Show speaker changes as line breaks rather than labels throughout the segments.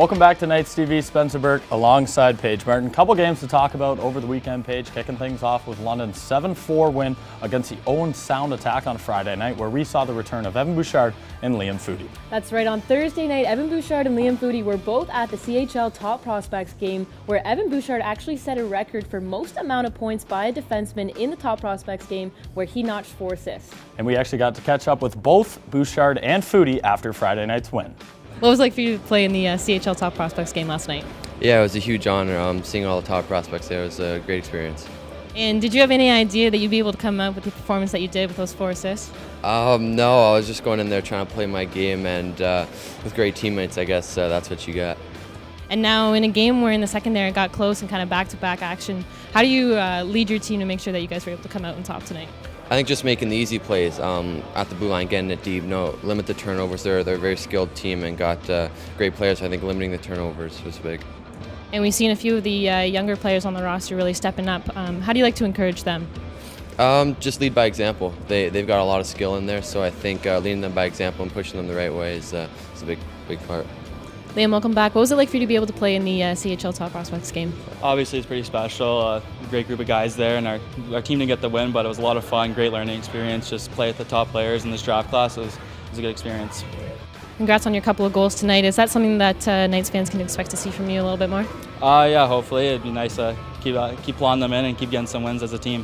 Welcome back to Knights TV. Spencer Burke alongside Paige Martin. Couple games to talk about over the weekend, Paige. Kicking things off with London's 7-4 win against the Owen Sound Attack on Friday night, where we saw the return of Evan Bouchard and Liam Foudy.
That's right. On Thursday night, Evan Bouchard and Liam Foudy were both at the CHL Top Prospects game, where Evan Bouchard actually set a record for most amount of points by a defenseman in the Top Prospects game, where he notched 4 assists.
And we actually got to catch up with both Bouchard and Foudy after Friday night's win.
What was it like for you to play in the CHL Top Prospects game last night?
Yeah, it was a huge honor. Seeing all the top prospects there was a great experience.
And did you have any idea that you'd be able to come out with the performance that you did with those 4 assists?
No, I was just going in there trying to play my game, and with great teammates, I guess that's what you got.
And now in a game where in the second there it got close and kind of back-to-back action, how do you lead your team to make sure that you guys were able to come out on top tonight?
I think just making the easy plays at the blue line, getting it deep, limit the turnovers. They're a very skilled team and got great players. I think limiting the turnovers was big. And
we've seen a few of the younger players on the roster really stepping up. How do you like to encourage them?
Just lead by example. They've got a lot of skill in there, so I think leading them by example and pushing them the right way is a big part.
Liam, welcome back. What was it like for you to be able to play in the CHL Top Prospects game?
Obviously, it's pretty special. Great group of guys there, and our team didn't get the win, but it was a lot of fun, great learning experience. Just play with the top players in this draft class was a good experience.
Congrats on your couple of goals tonight. Is that something that Knights fans can expect to see from you a little bit more?
Yeah, hopefully. It'd be nice to keep plotting them in and keep getting some wins as a team.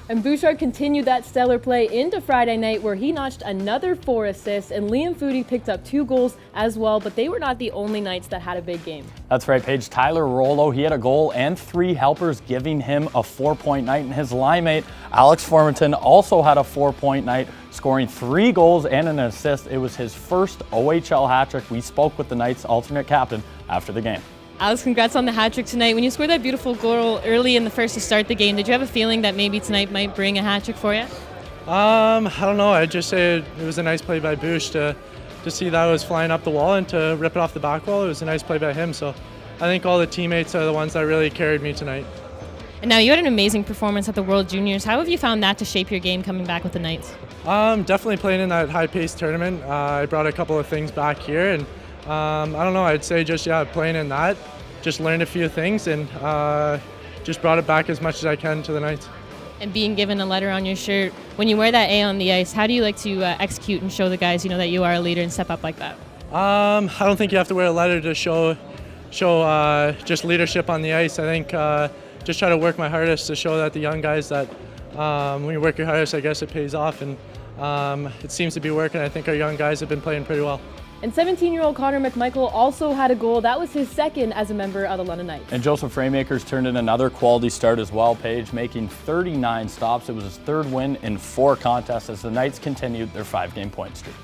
And Bouchard continued that stellar play into Friday night, where he notched another 4 assists, and Liam Foudy picked up 2 goals as well, but they were not the only Knights that had a big game.
That's right, Paige. Tyler Rollo, he had a goal and 3 helpers, giving him a 4-point night, and his line mate, Alex Formenton, also had a 4-point night, scoring 3 goals and an assist. It was his first OHL hat-trick. We spoke with the Knights' alternate captain after the game.
Alex, congrats on the hat-trick tonight. When you scored that beautiful goal early in the first to start the game, did you have a feeling that maybe tonight might bring a hat-trick for you?
I don't know. I'd just say it was a nice play by Bouch to see that it was flying up the wall and to rip it off the back wall. It was a nice play by him. So I think all the teammates are the ones that really carried me tonight.
And now you had an amazing performance at the World Juniors. How have you found that to shape your game coming back with the Knights?
Definitely playing in that high-paced tournament. I brought a couple of things back here, and I don't know. I'd say just playing in that. Just learned a few things and just brought it back as much as I can to the Knights.
And being given a letter on your shirt, when you wear that A on the ice, how do you like to execute and show the guys, that you are a leader and step up like that? I
don't think you have to wear a letter to show just leadership on the ice. I think just try to work my hardest to show that the young guys that when you work your hardest, I guess it pays off, and it seems to be working. I think our young guys have been playing pretty well.
And 17-year-old Connor McMichael also had a goal. That was his second as a member of the London Knights.
And Joseph Raymakers turned in another quality start as well, Paige, making 39 stops. It was his 3rd win in 4 contests as the Knights continued their 5-game point streak.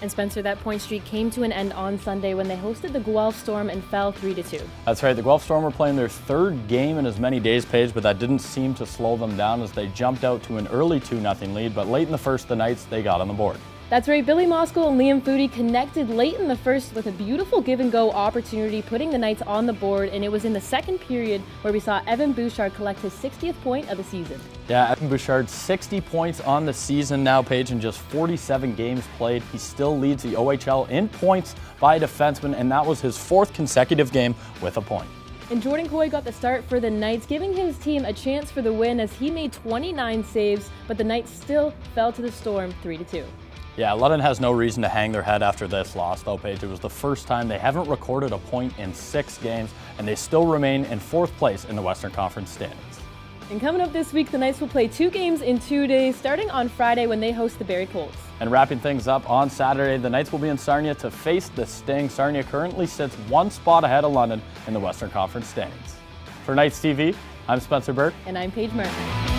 And Spencer, that point streak came to an end on Sunday when they hosted the Guelph Storm and fell 3-2.
That's right. The Guelph Storm were playing their 3rd game in as many days, Paige, but that didn't seem to slow them down as they jumped out to an early 2-0 lead. But late in the first, the Knights, they got on the board.
That's right, Billy Moskal and Liam Foudy connected late in the first with a beautiful give-and-go opportunity, putting the Knights on the board, and it was in the second period where we saw Evan Bouchard collect his 60th point of the season.
Yeah, Evan Bouchard, 60 points on the season now, Paige, in just 47 games played. He still leads the OHL in points by a defenseman, and that was his 4th consecutive game with a point.
And Jordan Coy got the start for the Knights, giving his team a chance for the win as he made 29 saves, but the Knights still fell to the Storm 3-2.
Yeah, London has no reason to hang their head after this loss, though, Paige. It was the first time they haven't recorded a point in 6 games, and they still remain in 4th place in the Western Conference standings.
And coming up this week, the Knights will play 2 games in 2 days, starting on Friday when they host the Barrie Colts.
And wrapping things up on Saturday, the Knights will be in Sarnia to face the Sting. Sarnia currently sits 1 spot ahead of London in the Western Conference standings. For Knights TV, I'm Spencer Burke.
And I'm Paige Martin.